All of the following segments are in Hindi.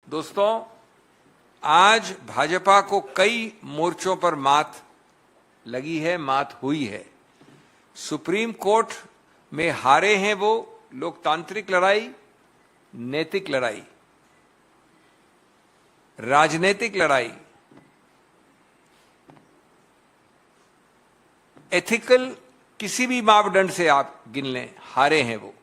दोस्तों, आज भाजपा को कई मोर्चों पर मात लगी है, मात हुई है। सुप्रीम कोर्ट में हारे हैं वो लोकतांत्रिक लड़ाई, नैतिक लड़ाई, राजनीतिक लड़ाई, एथिकल किसी भी मापदंड से आप गिन लें, हारे हैं वो।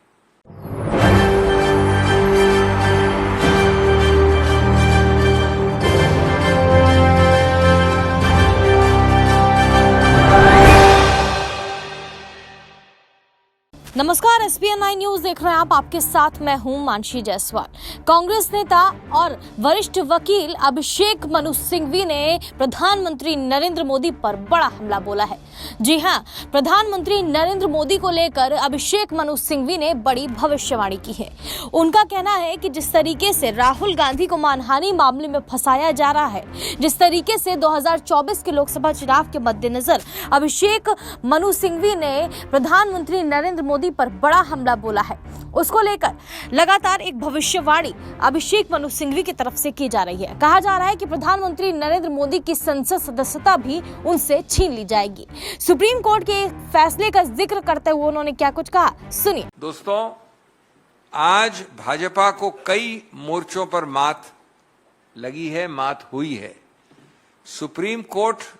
नमस्कार, SBN9 न्यूज देख रहे हैं आप। आपके साथ मैं हूं मानसी जायसवाल। कांग्रेस नेता और वरिष्ठ वकील अभिषेक मनु सिंघवी ने प्रधानमंत्री नरेंद्र मोदी पर बड़ा हमला बोला है। जी हां, प्रधानमंत्री नरेंद्र मोदी को लेकर अभिषेक मनु सिंघवी ने बड़ी भविष्यवाणी की है। उनका कहना है कि जिस तरीके से राहुल गांधी को मानहानि मामले में फंसाया जा रहा है, जिस तरीके से 2024 के लोकसभा चुनाव के मद्देनजर अभिषेक मनु सिंघवी ने प्रधानमंत्री नरेंद्र मोदी पर बड़ा हमला बोला है, उसको लेकर लगातार एक भविष्यवाणी अभिषेक मनु सिंघवी की तरफ से की जा रही है। कहा जा रहा है कि प्रधानमंत्री नरेंद्र मोदी की संसद सदस्यता भी उनसे छीन ली जाएगी। सुप्रीम कोर्ट के फैसले का जिक्र करते हुए उन्होंने क्या कुछ कहा, सुनिए। दोस्तों, आज भाजपा को कई मोर्चों पर मात लगी है, मात हुई है। सुप्रीम कोर्ट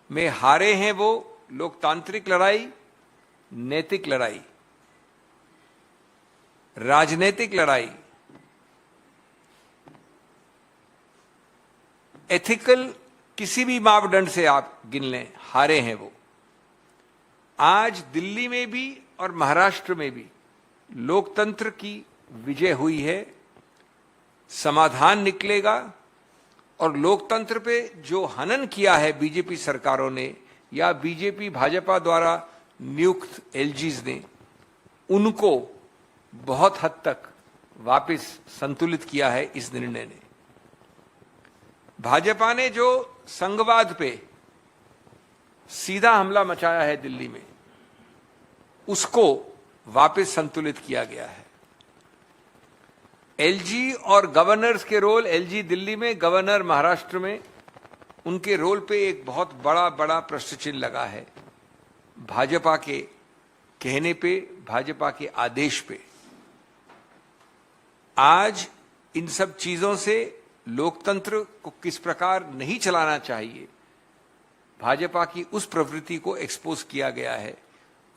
में हारे हैं वो लोकतांत्रिक लड़ाई, नैतिक लड़ाई, राजनीतिक लड़ाई, एथिकल किसी भी मापदंड से आप गिन लें, हारे हैं वो। आज दिल्ली में भी और महाराष्ट्र में भी लोकतंत्र की विजय हुई है। समाधान निकलेगा और लोकतंत्र पे जो हनन किया है बीजेपी सरकारों ने या बीजेपी भाजपा द्वारा नियुक्त एलजीज ने, उनको बहुत हद तक वापस संतुलित किया है इस निर्णय ने। भाजपा ने जो संघवाद पे सीधा हमला मचाया है दिल्ली में, उसको वापस संतुलित किया गया है। एलजी और गवर्नर्स के रोल, एलजी दिल्ली में, गवर्नर महाराष्ट्र में, उनके रोल पे एक बहुत बड़ा प्रश्न चिन्ह लगा है। भाजपा के कहने पे, भाजपा के आदेश पे। आज इन सब चीजों से लोकतंत्र को किस प्रकार नहीं चलाना चाहिए, भाजपा की उस प्रवृत्ति को एक्सपोज किया गया है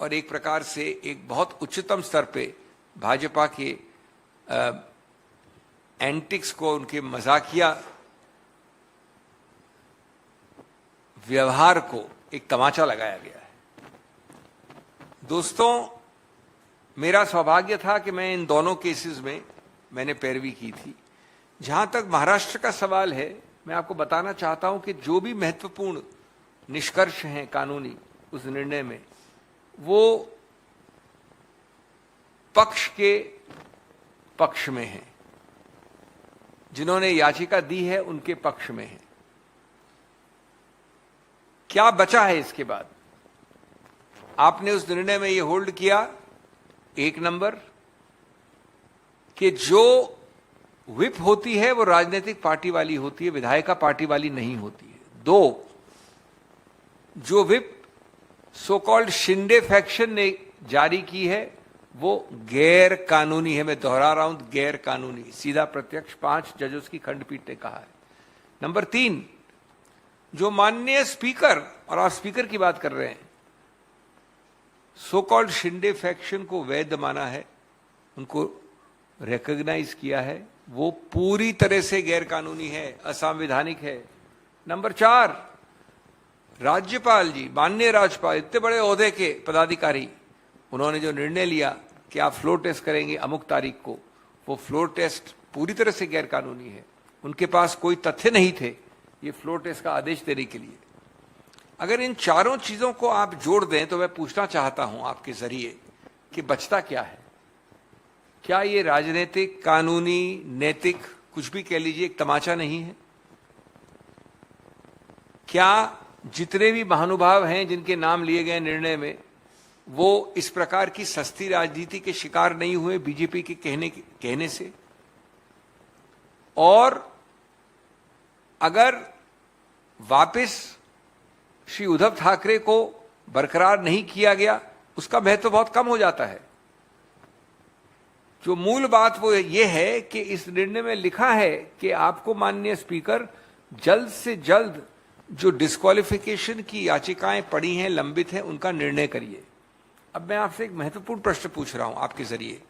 और एक प्रकार से एक बहुत उच्चतम स्तर पे भाजपा के एंटिक्स को, उनके मजाकिया व्यवहार को एक तमाचा लगाया गया है। दोस्तों, मेरा सौभाग्य था कि मैं इन दोनों केसेस में मैंने पैरवी की थी। जहां तक महाराष्ट्र का सवाल है, मैं आपको बताना चाहता हूं कि जो भी महत्वपूर्ण निष्कर्ष हैं कानूनी उस निर्णय में, वो पक्ष के पक्ष में है। जिन्होंने याचिका दी है उनके पक्ष में है। क्या बचा है इसके बाद? आपने उस निर्णय में यह होल्ड किया, एक नंबर, कि जो व्हिप होती है वो राजनीतिक पार्टी वाली होती है, विधायिका पार्टी वाली नहीं होती है। दो, जो whip so called Shinde faction ने जारी की है वो गैर कानूनी है। मैं दोहरा रहा हूं, गैर कानूनी, सीधा प्रत्यक्ष 5 जजों की खंडपीठ ने कहा है। नंबर 3, जो माननीय स्पीकर, और आप स्पीकर की बात कर रहे हैं, सो कॉल्ड शिंदे फैक्शन को वैध माना है, उनको रिकॉग्नाइज किया है, वो पूरी तरह से गैर कानूनी है, असंवैधानिक है। नंबर 4, राज्यपाल जी, माननीय राज्यपाल, इतने बड़े ओहदे के पदाधिकारी, उन्होंने जो निर्णय लिया कि आप फ्लोर टेस्ट करेंगे अमुक तारीख को, वो फ्लोर टेस्ट पूरी तरह से गैर कानूनी है। उनके पास कोई तथ्य नहीं थे ये फ्लोर टेस्ट का आदेश देने के लिए। अगर इन चारों चीजों को आप जोड़ दें तो मैं पूछना चाहता हूं आपके जरिए कि बचता क्या है? क्या ये राजनीतिक, कानूनी, नैतिक, कुछ भी कह लीजिए, एक तमाचा नहीं है? क्या जितने भी महानुभाव हैं जिनके नाम लिए गए निर्णय में, वो इस प्रकार की सस्ती राजनीति के शिकार नहीं हुए बीजेपी के कहने से? और अगर वापस श्री उद्धव ठाकरे को बरकरार नहीं किया गया, उसका महत्व बहुत कम हो जाता है। जो मूल बात वो ये है कि इस निर्णय में लिखा है कि आपको माननीय स्पीकर जल्द से जल्द जो डिस्क्वालिफिकेशन की याचिकाएं पड़ी हैं, लंबित हैं, उनका निर्णय करिए। अब मैं आपसे एक महत्वपूर्ण प्रश्न पूछ रहा हूं आपके जरिए।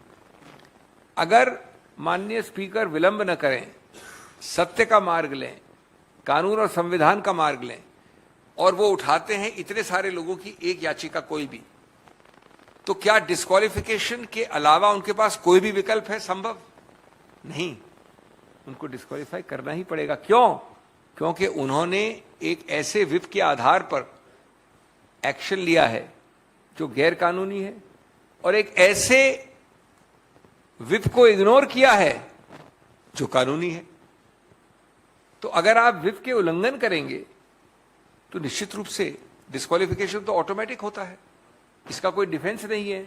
अगर माननीय स्पीकर विलंब न करें, सत्य का मार्ग लें, कानून और संविधान का मार्ग लें, और वो उठाते हैं इतने सारे लोगों की एक याचिका कोई भी, तो क्या डिस्क्वालिफिकेशन के अलावा उनके पास कोई भी विकल्प है? संभव नहीं, उनको डिस्क्वालीफाई करना ही पड़ेगा। क्यों? क्योंकि उन्होंने एक ऐसे विप के आधार पर एक्शन लिया है जो गैर कानूनी है, और एक ऐसे विप को इग्नोर किया है जो कानूनी है। तो अगर आप विप के उल्लंघन करेंगे तो निश्चित रूप से डिस्क्वालिफिकेशन तो ऑटोमेटिक होता है, इसका कोई डिफेंस नहीं है।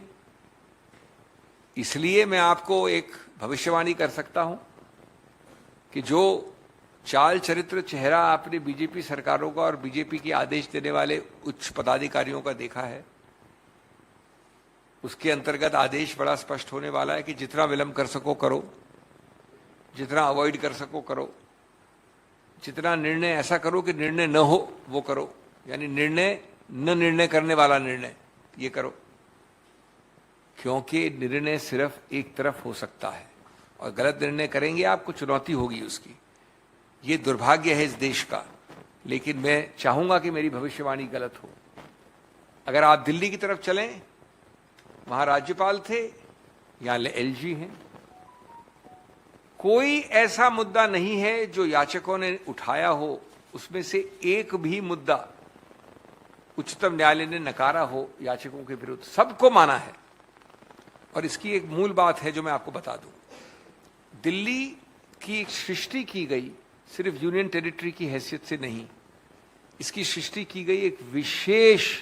इसलिए मैं आपको एक भविष्यवाणी कर सकता हूं कि जो चाल चरित्र चेहरा आपने बीजेपी सरकारों का और बीजेपी के आदेश देने वाले उच्च पदाधिकारियों का देखा है, उसके अंतर्गत आदेश बड़ा स्पष्ट होने वाला है कि जितना विलंब कर सको करो, जितना अवॉइड कर सको करो, जितना निर्णय ऐसा करो कि निर्णय न हो वो करो, यानी निर्णय करने वाला निर्णय ये करो, क्योंकि निर्णय सिर्फ एक तरफ हो सकता है और गलत निर्णय करेंगे आपको चुनौती होगी उसकी। ये दुर्भाग्य है इस देश का, लेकिन मैं चाहूंगा कि मेरी भविष्यवाणी गलत हो। अगर आप दिल्ली की तरफ चलें, वहां राज्यपाल थे, यहां एलजी हैं। कोई ऐसा मुद्दा नहीं है जो याचकों ने उठाया हो, उसमें से एक भी मुद्दा उच्चतम न्यायालय ने नकारा हो याचकों के विरुद्ध, सबको माना है। और इसकी एक मूल बात है जो मैं आपको बता दूं। दिल्ली की सृष्टि की गई सिर्फ यूनियन टेरिटरी की हैसियत से नहीं, इसकी सृष्टि की गई एक विशेष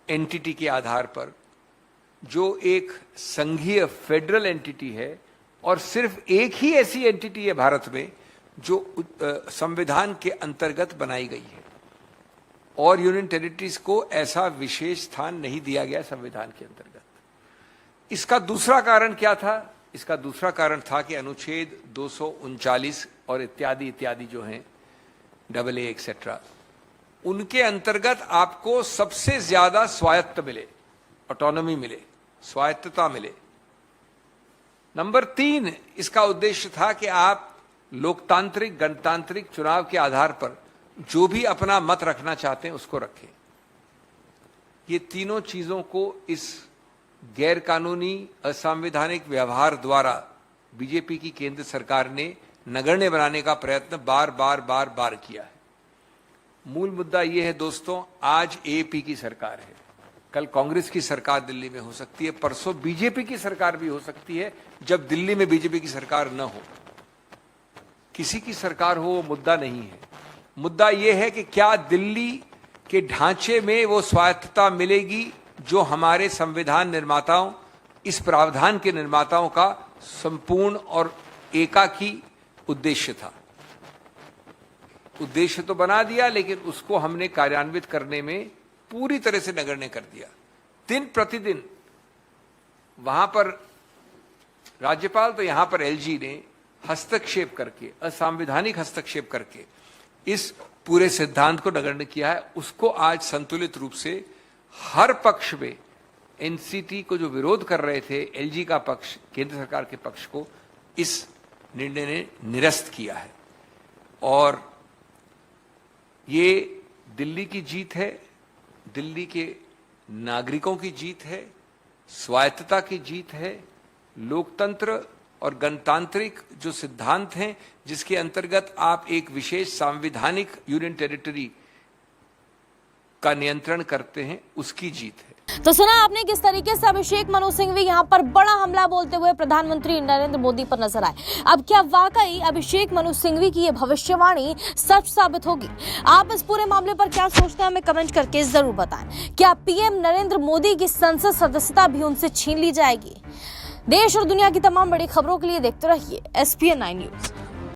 एंटिटी के आधार पर, जो एक संघीय फेडरल एंटिटी है, और सिर्फ एक ही ऐसी एंटिटी है भारत में जो संविधान के अंतर्गत बनाई गई है, और यूनियन टेरिटरीज को ऐसा विशेष स्थान नहीं दिया गया संविधान के अंतर्गत। इसका दूसरा कारण क्या था? इसका दूसरा कारण था कि अनुच्छेद 239 और इत्यादि इत्यादि जो हैं, AA एक्सेट्रा, उनके अंतर्गत आपको सबसे ज्यादा स्वायत्त मिले, ऑटोनॉमी मिले, स्वायत्तता मिले। नंबर 3, इसका उद्देश्य था कि आप लोकतांत्रिक गणतांत्रिक चुनाव के आधार पर जो भी अपना मत रखना चाहते हैं उसको रखें। ये तीनों चीजों को इस गैर कानूनी असंवैधानिक व्यवहार द्वारा बीजेपी की केंद्र सरकार ने नगण्य बनाने का प्रयत्न बार बार किया है। मूल मुद्दा यह है दोस्तों, आज एपी की सरकार है, कल कांग्रेस की सरकार दिल्ली में हो सकती है, परसों बीजेपी की सरकार भी हो सकती है, जब दिल्ली में बीजेपी की सरकार न हो। किसी की सरकार हो वो मुद्दा नहीं है। मुद्दा यह है कि क्या दिल्ली के ढांचे में वो स्वायत्तता मिलेगी जो हमारे संविधान निर्माताओं, इस प्रावधान के निर्माताओं का संपूर्ण और एकाकी उद्देश्य था। उद्देश्य तो बना दिया, लेकिन उसको हमने कार्यान्वित करने में पूरी तरह से नगण्य कर दिया। दिन प्रतिदिन वहां पर राज्यपाल, तो यहां पर एलजी ने हस्तक्षेप करके, असंवैधानिक हस्तक्षेप करके इस पूरे सिद्धांत को नगण्य किया है। उसको आज संतुलित रूप से हर पक्ष में, एनसीटी को जो विरोध कर रहे थे, एलजी का पक्ष, केंद्र सरकार के पक्ष को इस निर्णय ने निरस्त किया है। और ये दिल्ली की जीत है, दिल्ली के नागरिकों की जीत है, स्वायत्तता की जीत है, लोकतंत्र और गणतांत्रिक जो सिद्धांत हैं जिसके अंतर्गत आप एक विशेष संवैधानिक यूनियन टेरिटरी का नियंत्रण करते हैं, उसकी जीत है। तो सुना आपने किस तरीके से अभिषेक मनु सिंघवी यहां पर बड़ा हमला बोलते हुए प्रधानमंत्री नरेंद्र मोदी पर नजर आए। अब क्या वाकई अभिषेक मनु सिंघवी की यह भविष्यवाणी सच साबित होगी? आप इस पूरे मामले पर क्या सोचते हैं, हमें कमेंट करके जरूर बताएं। क्या पीएम नरेंद्र मोदी की संसद सदस्यता भी उनसे छीन ली जाएगी? देश और दुनिया की तमाम बड़ी खबरों के लिए देखते रहिए SPN9 न्यूज।